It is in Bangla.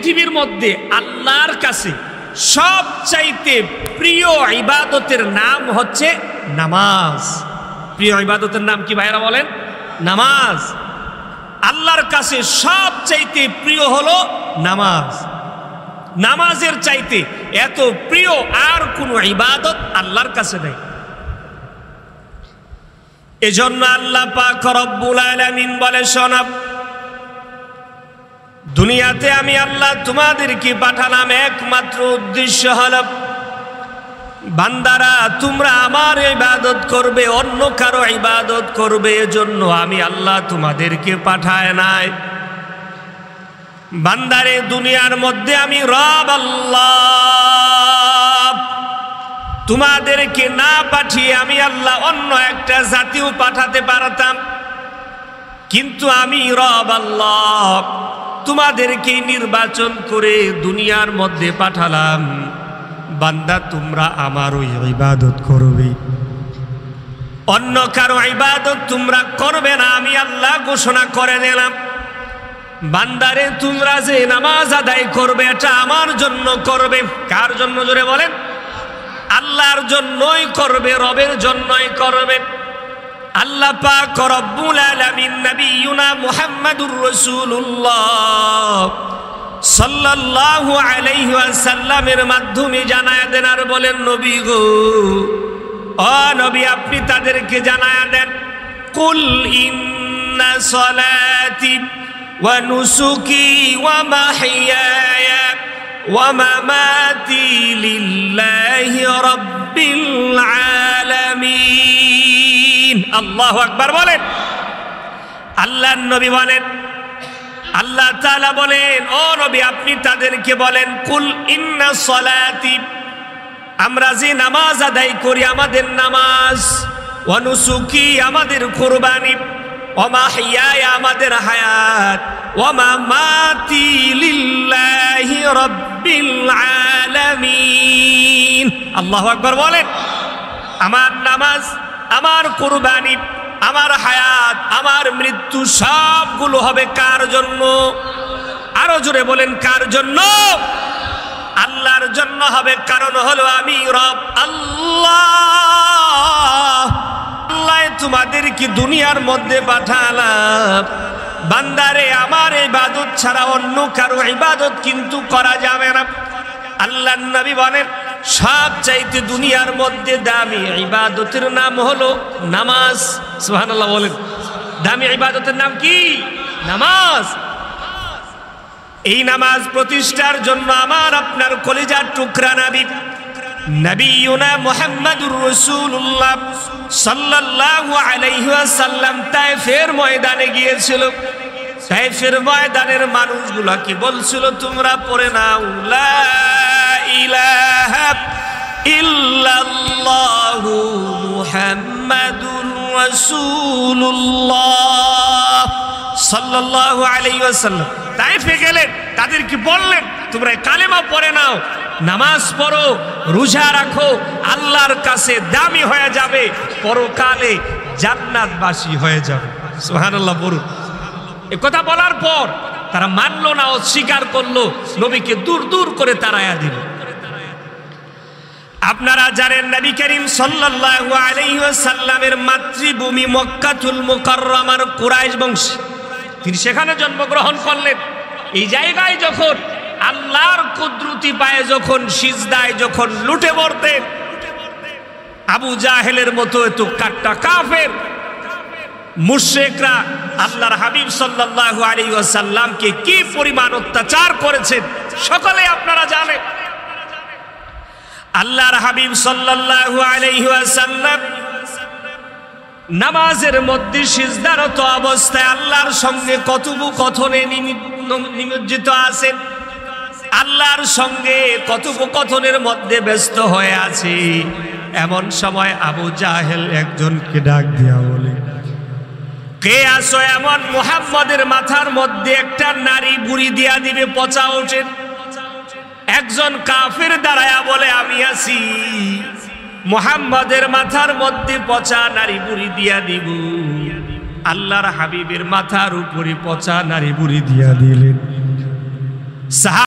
পৃথিবীর মধ্যে আল্লাহর কাছে সবচাইতে প্রিয় ইবাদতের নাম হচ্ছে নামাজ। প্রিয় ইবাদতের নাম কি ভাইরা বলেন? নামাজ। আল্লাহর কাছে সবচাইতে প্রিয় হলো নামাজ। নামাজের চাইতে এত প্রিয় আর কোনো ইবাদত আল্লাহর কাছে নেই। এজন্য আল্লাহ পাক রব্বুল আলামিন বলে, শোনো, দুনিয়াতে আমি আল্লাহ তোমাদেরকে পাঠালাম একমাত্র উদ্দেশ্য হলো বান্দারা তোমরা আমার ইবাদত করবে, অন্য কারো ইবাদত করবে। এজন্য আমি আল্লাহ তোমাদেরকে পাঠায় নাই। বান্দারে দুনিয়ার মধ্যে আমি রব আল্লাহ, তোমাদেরকে না পাঠিয়ে আমি আল্লাহ অন্য একটা জাতিও পাঠাতে পারতাম, কিন্তু আমি রব আল্লাহ তোমাদেরকে নির্বাচন করে দুনিয়ার মধ্যে পাঠালাম। বান্দা তোমরা আমারও ইবাদত করবে, অন্য কারো ইবাদত তোমরা করবে না। আমি আল্লাহ ঘোষণা করে দিলাম, বান্দারে তোমরা যে নামাজ আদায় করবে এটা আমার জন্য করবে। কার জন্য জোরে বলেন? আল্লাহর জন্যই করবে, রবের জন্যই করবে। আল্লাহ পাক রব্বুল আলামিন নবিয়ুনা মুহাম্মাদুর রাসূলুল্লাহ সাল্লাল্লাহু আলাইহি ওয়াসাল্লামের মাধ্যমে জানায়া দেন আর বলেন, নবী গো, ও নবী আপনি তাদেরকে জানায়া দেন, কুল ইন্না সলাতি ওয়া নুসুকি ওয়া মাহইয়ায়া ওয়া মামাতি লিল্লাহি রাব্বিল আলামিন। আল্লাহু আকবার বলেন। আল্লাহর নবী বলেন, আল্লাহ তাআলা বলেন, ও নবী আপনি তাদেরকে বলেন, কুল ইন্না সলাতি, আমরা যে নামাজ আদায় করি আমাদের নামাজ, ওয়া নুসুকি আমাদের কুরবানি, ওয়া মাহইয়ায়া আমাদের হায়াত, ওয়া মামাতি লিল্লাহি রাব্বিল আলামিন। আল্লাহু আকবার বলেন। আমার নামাজ, আমার কুরবানি, আমার হায়াত, আমার মৃত্যু সবগুলো হবে কার জন্য? আরো জোরে বলেন, কার জন্য? আল্লাহর জন্য হবে। কারণ হলো আমি রব আল্লাহ। আল্লাহ তোমাদেরকে দুনিয়ার মধ্যে পাঠালাম, বান্দারে আমার ইবাদত ছাড়া অন্য কারো ইবাদত কিন্তু করা যাবে না। আল্লাহর নবী বলেন, সবচাইতে দুনিয়ার মধ্যে দামি ইবাদতের নাম হলো নামাজ। সুবহানাল্লাহ বলেন। দামি ইবাদতের নাম কি? নামাজ। এই নামাজ প্রতিষ্ঠার জন্য আমার আপনার কলিজার টুকরা নবী নবিয়ুনা মুহাম্মাদুর রাসূলুল্লাহ সাল্লাল্লাহু আলাইহি ওয়াসাল্লাম তায়েফের ময়দানে গিয়েছিল। তায়েফের ময়দানের মানুষগুলা কি বলছিল? তোমরা পড়ে নাও, লা ইলাহা ইল্লাল্লাহু মুহাম্মাদুর রাসূলুল্লাহ সাল্লাল্লাহু আলাইহি ওয়াসাল্লাম তায়েফে গেলেন, তাদেরকে বললেন তোমরা কালেমা পড়ে নাও, নামাজ পড়ো, রোজা রাখো, আল্লাহর কাছে দামি হয়ে যাবে, পরকালে জান্নাতবাসী হয়ে যাবে। সুবহানাল্লাহ বলুন। এই কথা বলার পর তারা মানলো না, অস্বীকার করলো, নবীকে দূর দূর করে তাড়ায়া দিল। আপনারা জানেন নবী করিম সাল্লাল্লাহু আলাইহি ওয়াসাল্লামের মাতৃভূমি মক্কাতুল মুকাররমার কুরাইশ বংশ, তিনি সেখানে জন্মগ্রহণ করলেন। এই জায়গায় যখন আল্লাহর কুদরতি পায়ে যখন সিজদায় যখন লুটে পড়তেন, আবু জাহেলের মতো এত কাট্টা কাফের মুশরিকরা আল্লাহর হাবিব সাল্লাল্লাহু আলাইহি ওয়াসাল্লামকে কি পরিমাণ অত্যাচার করেছেন সকলে আপনারা জানেন। আল্লাহর হাবিব সাল্লাল্লাহু আলাইহি ওয়াসাল্লাম নামাজের মধ্যে সিজদারত অবস্থায় আল্লাহর সঙ্গে কথোপকথনে নিমজ্জিত আছেন, আল্লাহর সঙ্গে কথোপকথনের মধ্যে ব্যস্ত হয়ে আছে। এমন সময় আবু জাহেল একজনকে ডাক দিয়া বলে, কে আসো? এমন মুহাম্মদের মাথার মধ্যে একটা নারী বুড়ি দিয়া দিবে, পচা ওঠে। একজন কাফের দাঁড়ায়া বলে, আমি আছি, মুহাম্মদের মাথার মধ্যে পচা নারী বুড়ি দিয়া দিব। আল্লাহর হাবিবের মাথার উপরে পচা নারী বুড়ি দিয়া দিলেন।